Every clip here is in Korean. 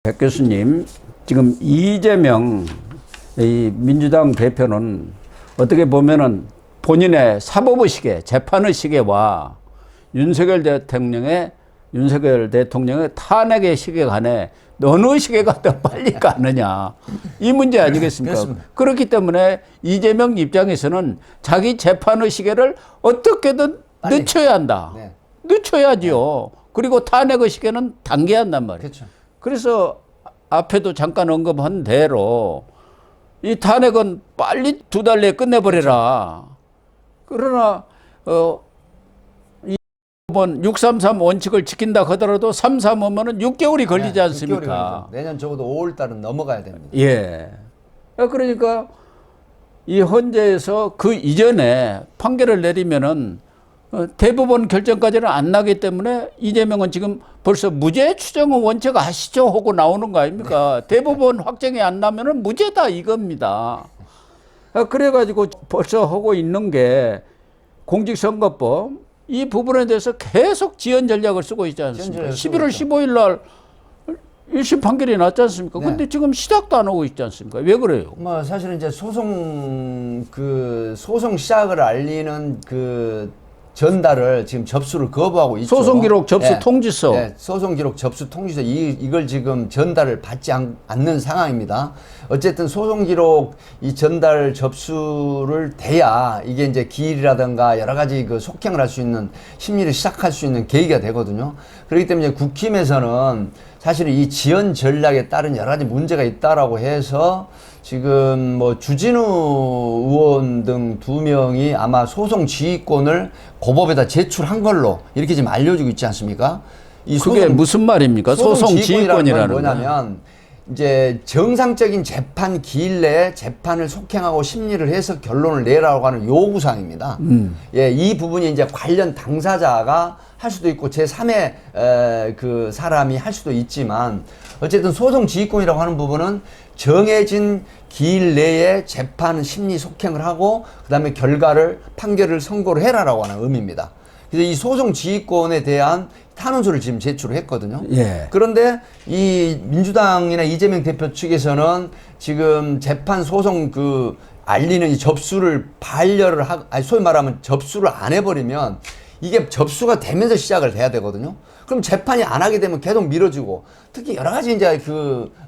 백 교수님, 지금 이재명 이 민주당 대표는 어떻게 보면은 본인의 사법의식의 재판의식에와 윤석열 대통령의 탄핵의 시계 간에 어느 시계가 더 빨리 가느냐 이 문제 아니겠습니까? 그렇기 때문에 이재명 입장에서는 자기 재판의 시계를 어떻게든 빨리 늦춰야 한다. 네. 늦춰야지요. 네. 그리고 탄핵의 시계는 당겨야 한단 말이에요. 그렇죠. 그래서 앞에도 잠깐 언급한 대로 이 탄핵은 빨리 2달 내에 끝내버려라. 그러나 이번 633 원칙을 지킨다 하더라도 335면은 6개월이 걸리지 않습니까? 6개월이 내년 적어도 5월 달은 넘어가야 됩니다. 예. 그러니까 이 헌재에서 그 이전에 판결을 내리면은 대법원 결정까지는 안 나기 때문에 이재명은 지금 벌써 무죄 추정은 원칙 아시죠? 하고 나오는 거 아닙니까? 네. 대법원 확정이 안 나면은 무죄다 이겁니다. 그래가지고 벌써 하고 있는 게 공직선거법 이 부분에 대해서 계속 지연 전략을 쓰고 있지 않습니까? 11월 15일 날 1심 판결이 났지 않습니까? 네. 근데 지금 시작도 안 하고 있지 않습니까? 왜 그래요? 뭐 사실은 이제 소송 시작을 알리는 전달을 지금 접수를 거부하고 있죠. 소송기록 접수 통지서. 네, 소송기록 접수 통지서 이걸 지금 전달을 받지 않는 상황입니다. 어쨌든 소송기록 이 전달 접수를 돼야 이게 이제 기일이라든가 여러 가지 속행을 할 수 있는 심리를 시작할 수 있는 계기가 되거든요. 그렇기 때문에 국힘에서는 사실 이 지연 전략에 따른 여러 가지 문제가 있다라고 해서 지금 뭐 주진우 의원 등 2명이 아마 소송 지휘권을 고법에다 제출한 걸로 이렇게 지금 알려지고 있지 않습니까? 그게 무슨 말입니까? 소송 지휘권이라는 건 뭐냐면 이제 정상적인 재판 기일 내에 재판을 속행하고 심리를 해서 결론을 내라고 하는 요구사항입니다. 예, 이 부분이 이제 관련 당사자가 할 수도 있고 제3의 그 사람이 할 수도 있지만 어쨌든 소송 지휘권이라고 하는 부분은 정해진 기일 내에 재판 심리 속행을 하고 그다음에 판결을 선고를 해라라고 하는 의미입니다. 그래서 이 소송 지휘권에 대한 탄원서를 지금 제출을 했거든요. 예. 그런데 이 민주당이나 이재명 대표 측에서는 지금 재판 소송 알리는 이 접수를 소위 말하면 접수를 안 해버리면 이게 접수가 되면서 시작을 돼야 되거든요. 그럼 재판이 안 하게 되면 계속 미뤄지고 특히 여러 가지 이제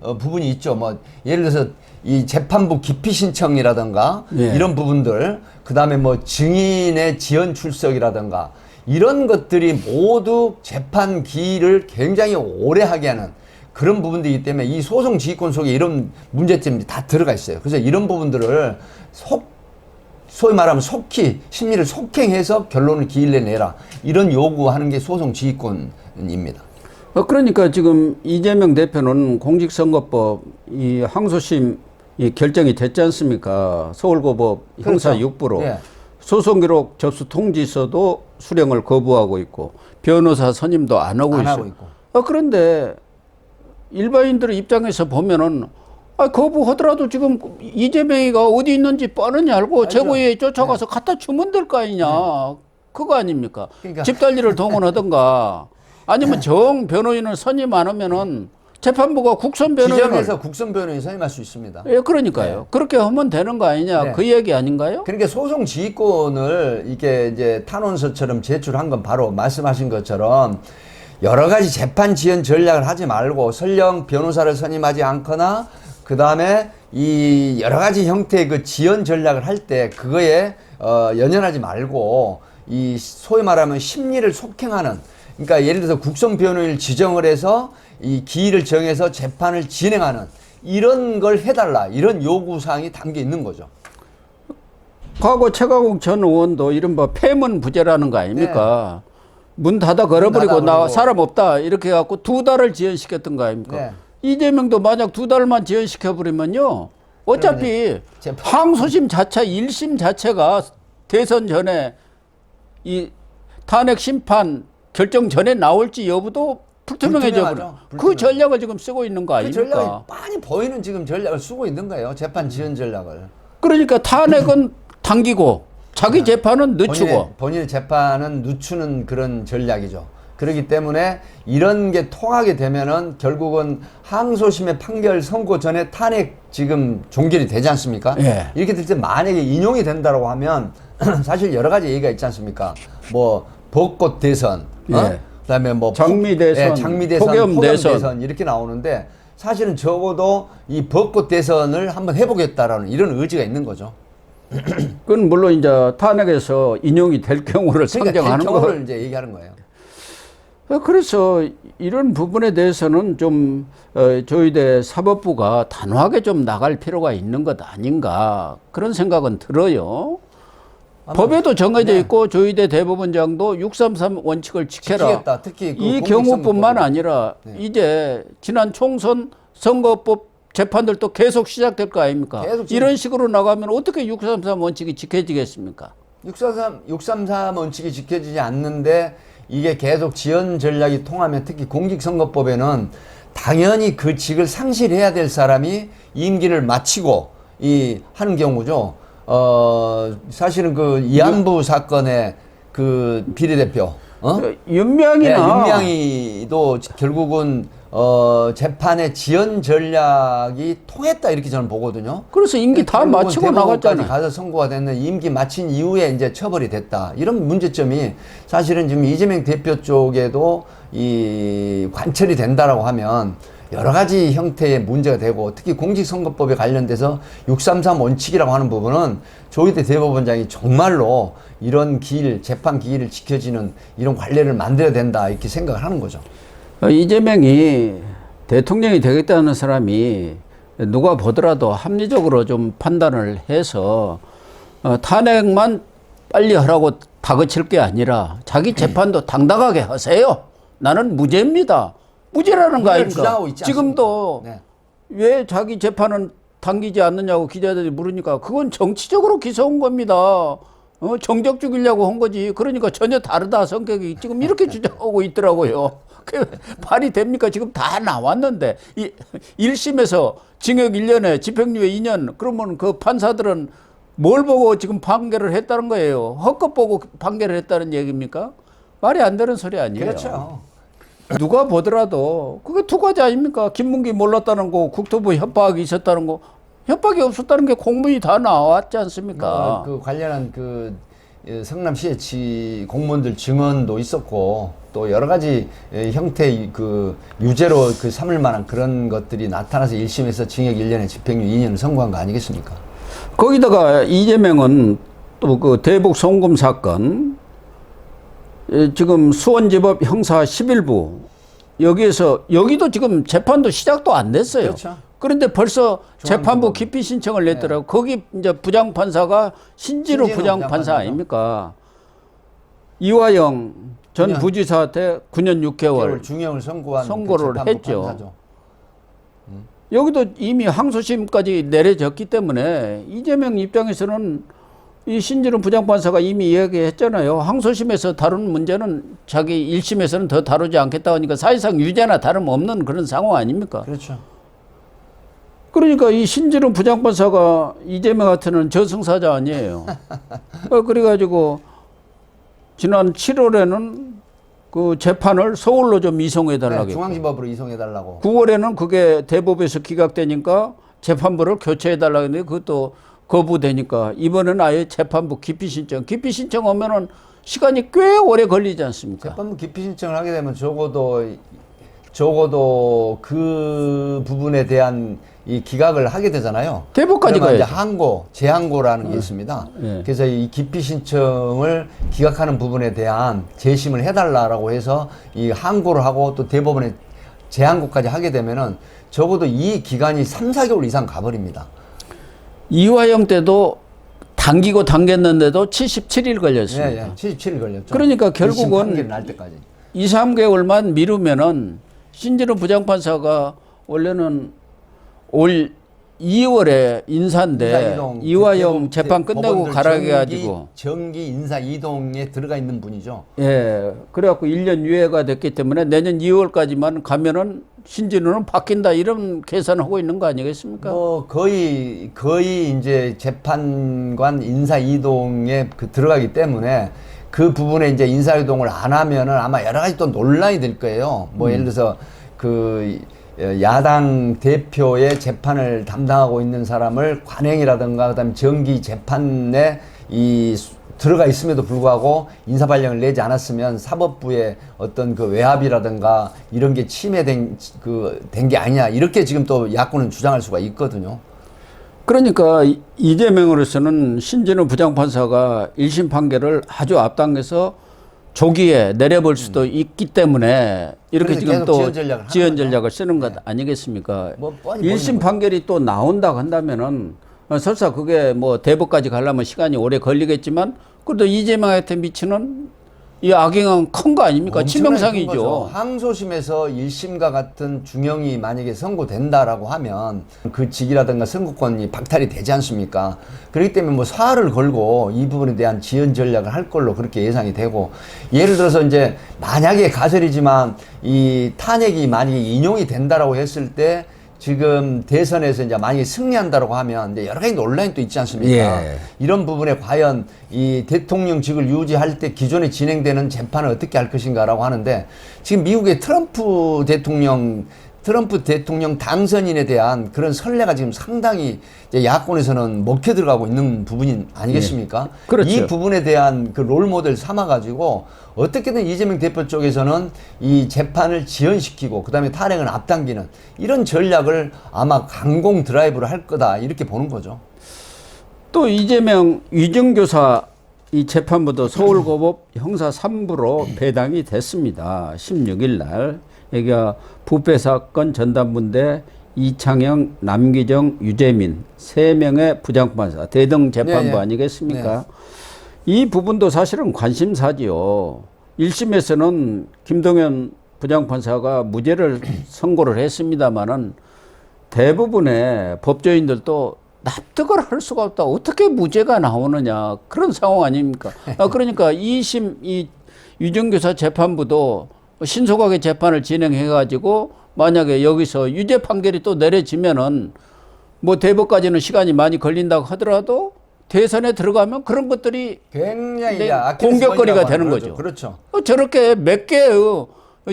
부분이 있죠. 뭐 예를 들어서 이 재판부 기피 신청이라든가 예. 이런 부분들, 그 다음에 뭐 증인의 지연 출석이라든가 이런 것들이 모두 재판 기일을 굉장히 오래 하게 하는 그런 부분들이기 때문에 이 소송 지휘권 속에 이런 문제점이 다 들어가 있어요. 그래서 이런 부분들을 소위 말하면 심리를 속행해서 결론을 기일내 내라. 이런 요구하는 게 소송 지휘권입니다. 그러니까 지금 이재명 대표는 공직선거법 이 항소심 결정이 됐지 않습니까? 서울고법 형사 그렇죠. 6부로. 네. 소송기록 접수 통지서도 수령을 거부하고 있고 변호사 선임도 안 하고 있어요. 그런데 일반인들의 입장에서 보면은 거부하더라도 지금 이재명이가 어디 있는지 뻔히 알고 최고위에 쫓아가서 네. 갖다 주면 될 거 아니냐. 네. 그거 아닙니까? 그러니까. 집단리를 동원하든가 아니면 정 변호인을 선임 안 하면은 재판부가 국선 변호인을 지정해서 국선 변호인 선임할 수 있습니다. 예, 그러니까요. 네. 그렇게 하면 되는 거 아니냐. 네. 그 얘기 아닌가요? 그러니까 소송 지휘권을 이게 이제 탄원서처럼 제출한 건 바로 말씀하신 것처럼 여러 가지 재판 지연 전략을 하지 말고 설령 변호사를 선임하지 않거나 그 다음에 이 여러 가지 형태의 지연 전략을 할 때 그거에 연연하지 말고 이 소위 말하면 심리를 속행하는, 그러니까 예를 들어서 국선 변호인을 지정을 해서 이 기일을 정해서 재판을 진행하는 이런 걸 해달라, 이런 요구사항이 담겨 있는 거죠. 과거 최강욱 전 의원도 이른바 폐문부재라는 거 아닙니까? 네. 문 닫아 걸어버리고 나 사람 없다 이렇게 해갖고 2달을 지연시켰던 거 아닙니까? 네. 이재명도 만약 2달만 지연시켜버리면요 어차피 항소심 자체 1심 자체가 대선 전에 이 탄핵 심판 결정 전에 나올지 여부도 불투명해져. 그 전략을 지금 쓰고 있는 거 아닙니까? 그 전략이 많이 보이는 지금 전략을 쓰고 있는 거예요. 재판 지연 전략을. 그러니까 탄핵은 당기고 자기 재판은 늦추고 본인의 재판은 늦추는 그런 전략이죠. 그렇기 때문에 이런 게 통하게 되면은 결국은 항소심의 판결 선고 전에 탄핵 지금 종결이 되지 않습니까? 예. 이렇게 될 때 만약에 인용이 된다고 하면 사실 여러 가지 얘기가 있지 않습니까? 뭐 벚꽃 대선, 예. 그다음에 뭐 장미 대선, 예, 장미 대선, 폭염 대선. 이렇게 나오는데 사실은 적어도 이 벚꽃 대선을 한번 해보겠다라는 이런 의지가 있는 거죠. 그건 물론 이제 탄핵에서 인용이 될 경우를 상정하는 거. 경우를 이제 얘기하는 거예요. 그래서 이런 부분에 대해서는 좀 조의대 사법부가 단호하게 좀 나갈 필요가 있는 것 아닌가 그런 생각은 들어요. 법에도 정해져 있고 조의대 대법원장도 633 원칙을 지켜라. 지키겠다. 특히 그 이 공직선거법. 경우뿐만 아니라 이제 지난 총선 선거법 재판들도 계속 시작될 거 아닙니까? 계속 이런 식으로 나가면 어떻게 633 원칙이 지켜지겠습니까? 633 원칙이 지켜지지 않는데 이게 계속 지연 전략이 통하면 특히 공직선거법에는 당연히 그 직을 상실해야 될 사람이 임기를 마치고 하는 경우죠. 사실은 그 이한부 사건의 그 비례대표, 윤명이나 윤명이도 결국은 재판의 지연 전략이 통했다 이렇게 저는 보거든요. 그래서 임기 다 결국은 마치고 대법원까지 나갔잖아요. 가서 선고가 됐는 임기 마친 이후에 이제 처벌이 됐다. 이런 문제점이 사실은 지금 이재명 대표 쪽에도 이 관철이 된다라고 하면 여러 가지 형태의 문제가 되고 특히 공직선거법에 관련돼서 633 원칙이라고 하는 부분은 조희대 대법원장이 정말로 이런 재판 기일을 지켜지는 이런 관례를 만들어야 된다 이렇게 생각을 하는 거죠. 이재명이 대통령이 되겠다는 사람이 누가 보더라도 합리적으로 좀 판단을 해서 탄핵만 빨리 하라고 다그칠 게 아니라 자기 재판도 당당하게 하세요. 나는 무죄입니다. 무죄라는 거 아닙니까? 주장하고 있지 지금도 않습니까? 네. 왜 자기 재판은 당기지 않느냐고 기자들이 물으니까 그건 정치적으로 기소한 겁니다. 정적 죽이려고 한 거지. 그러니까 전혀 다르다 성격이 지금 이렇게 주장하고 있더라고요. 그 말이 됩니까? 지금 다 나왔는데 1심에서 징역 1년에 집행유예 2년 그러면 그 판사들은 뭘 보고 지금 판결을 했다는 거예요? 헛것 보고 판결을 했다는 얘기입니까? 말이 안 되는 소리 아니에요. 그렇죠. 누가 보더라도 그게 두 가지 아닙니까? 김문기 몰랐다는 거, 국토부 협박이 있었다는 거, 협박이 없었다는 게 공문이 다 나왔지 않습니까? 그 관련한 그 성남시의 공무원들 증언도 있었고 또 여러 가지 형태의 그 유죄로 그 삼을 만한 그런 것들이 나타나서 1심에서 징역 1년에 집행유예 2년을 선고한 거 아니겠습니까? 거기다가 이재명은 또 그 대북 송금 사건 지금 수원지법 형사 11부 여기도 지금 재판도 시작도 안 됐어요. 그렇죠. 그런데 벌써 재판부 기피 신청을 냈더라고. 거기 이제 부장판사가 신진우 부장판사 아닙니까? 이화영 전 부지사한테 9년 6개월 중형을 선고한 선고를 그 했죠. 판사죠. 여기도 이미 항소심까지 내려졌기 때문에 이재명 입장에서는 이 신진우 부장판사가 이미 이야기했잖아요. 항소심에서 다룬 문제는 자기 1심에서는 더 다루지 않겠다 하니까 사실상 유죄나 다름없는 그런 상황 아닙니까? 그렇죠. 그러니까 이 신진우 부장판사가 이재명한테는 저승사자 아니에요. 그래가지고 지난 7월에는 그 재판을 서울로 좀 이송해달라고. 네, 중앙지법으로 이송해달라고. 9월에는 그게 대법에서 기각되니까 재판부를 교체해달라고 했는데 그것도 거부되니까 이번에는 아예 재판부 기피 신청. 기피 신청하면은 시간이 꽤 오래 걸리지 않습니까? 재판부 기피 신청을 하게 되면 적어도 그 부분에 대한 이 기각을 하게 되잖아요. 대법까지 그러면 이제 가야죠. 재항고라는 게 있습니다. 그래서 이 기피 신청을 기각하는 부분에 대한 재심을 해달라고 해서 이 항고를 하고 또 대법원에 재항고까지 하게 되면은 적어도 이 기간이 3, 4개월 이상 가버립니다. 이화영 때도 당기고 당겼는데도 77일 걸렸습니다. 예, 77일 걸렸죠. 그러니까 1심 결국은 판결이 날 때까지. 2, 3개월만 미루면은 신진우 부장판사가 원래는 올 2월에 인사인데 이화영 재판 끝내고 가라해가지고 정기 인사 이동에 들어가 있는 분이죠. 예, 그래갖고 1년 유예가 됐기 때문에 내년 2월까지만 가면은 신진우는 바뀐다 이런 계산하고 있는 거 아니겠습니까? 뭐 거의 이제 재판관 인사 이동에 들어가기 때문에 그 부분에 이제 인사이동을 안 하면은 아마 여러 가지 또 논란이 될 거예요. 뭐 예를 들어서 그 야당 대표의 재판을 담당하고 있는 사람을 관행이라든가 그다음에 정기 재판에 들어가 있음에도 불구하고 인사발령을 내지 않았으면 사법부의 어떤 그 외압이라든가 이런 게 침해된 게 아니냐 이렇게 지금 또 야권은 주장할 수가 있거든요. 그러니까 이재명으로서는 신진우 부장판사가 1심 판결을 아주 앞당겨서 조기에 내려볼 수도 있기 때문에 이렇게 지금 또 지연 전략을 쓰는 것 아니겠습니까? 뭐 뻔히 1심 판결이 또 나온다고 한다면은 설사 그게 뭐 대법까지 가려면 시간이 오래 걸리겠지만 그래도 이재명한테 미치는 이 악영향은 큰 거 아닙니까? 치명상이죠. 항소심에서 1심과 같은 중형이 만약에 선고된다라고 하면 그 직이라든가 선고권이 박탈이 되지 않습니까? 그렇기 때문에 뭐 사활을 걸고 이 부분에 대한 지연 전략을 할 걸로 그렇게 예상이 되고, 예를 들어서 이제 만약에 가설이지만 이 탄핵이 만약에 인용이 된다라고 했을 때 지금 대선에서 이제 만약에 승리한다고 하면 이제 여러 가지 논란이 또 있지 않습니까? 예. 이런 부분에 과연 이 대통령직을 유지할 때 기존에 진행되는 재판을 어떻게 할 것인가라고 하는데, 지금 미국의 트럼프 대통령 당선인에 대한 그런 선례가 지금 상당히 이제 야권에서는 먹혀 들어가고 있는 부분이 아니겠습니까? 예. 그렇죠. 이 부분에 대한 그 롤모델 삼아가지고 어떻게든 이재명 대표 쪽에서는 이 재판을 지연시키고 그다음에 탄핵을 앞당기는 이런 전략을 아마 강공 드라이브를 할 거다 이렇게 보는 거죠. 또 이재명 위정교사 이 재판부도 서울고법 형사 3부로 배당이 됐습니다. 16일 날. 여기가 부패 사건 전담부인데 이창영, 남기정, 유재민 3명의 부장판사 대등 재판부 네, 네. 아니겠습니까? 네. 이 부분도 사실은 관심사지요. 1심에서는 김동연 부장판사가 무죄를 선고를 했습니다마는 대부분의 법조인들도 납득을 할 수가 없다. 어떻게 무죄가 나오느냐. 그런 상황 아닙니까? 그러니까 2심 이 위정교사 재판부도 신속하게 재판을 진행해가지고 만약에 여기서 유죄 판결이 또 내려지면은 뭐 대법까지는 시간이 많이 걸린다고 하더라도 대선에 들어가면 그런 것들이 굉장히 공격거리가 되는 거죠. 그렇죠. 저렇게 몇 개의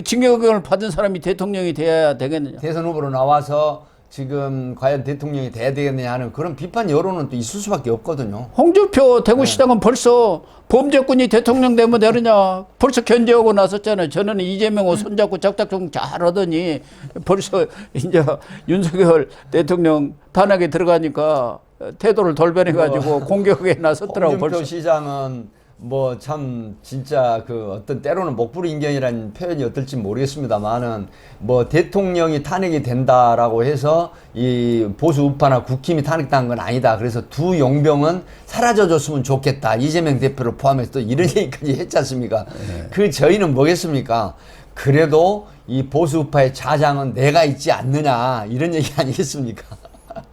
징역을 받은 사람이 대통령이 돼야 되겠느냐. 대선 후보로 나와서 지금 과연 대통령이 돼야 되겠느냐 하는 그런 비판 여론은 또 있을 수밖에 없거든요. 홍준표 대구시장은 벌써 범죄꾼이 대통령 되면 되느냐 벌써 견제하고 나섰잖아요. 저는 이재명을 손잡고 작작좀 잘하더니 벌써 이제 윤석열 대통령 탄핵에 들어가니까 태도를 돌변해가지고 공격에 나섰더라고. 홍준표 벌써. 시장은 뭐 참 진짜 그 어떤 때로는 목불인견이라는 표현이 어떨지 모르겠습니다만은 뭐 대통령이 탄핵이 된다라고 해서 이 보수 우파나 국힘이 탄핵당한 건 아니다. 그래서 두 용병은 사라져줬으면 좋겠다. 이재명 대표를 포함해서 또 이런 얘기까지 했지 않습니까? 네. 그 저희는 뭐겠습니까? 그래도 이 보수 우파의 좌장은 내가 있지 않느냐 이런 얘기 아니겠습니까?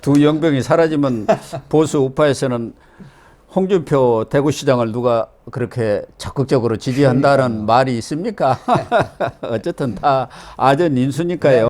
두 용병이 사라지면 보수 우파에서는 홍준표 대구시장을 누가 그렇게 적극적으로 지지한다는 말이 있습니까? 어쨌든 다 아전 인수니까요.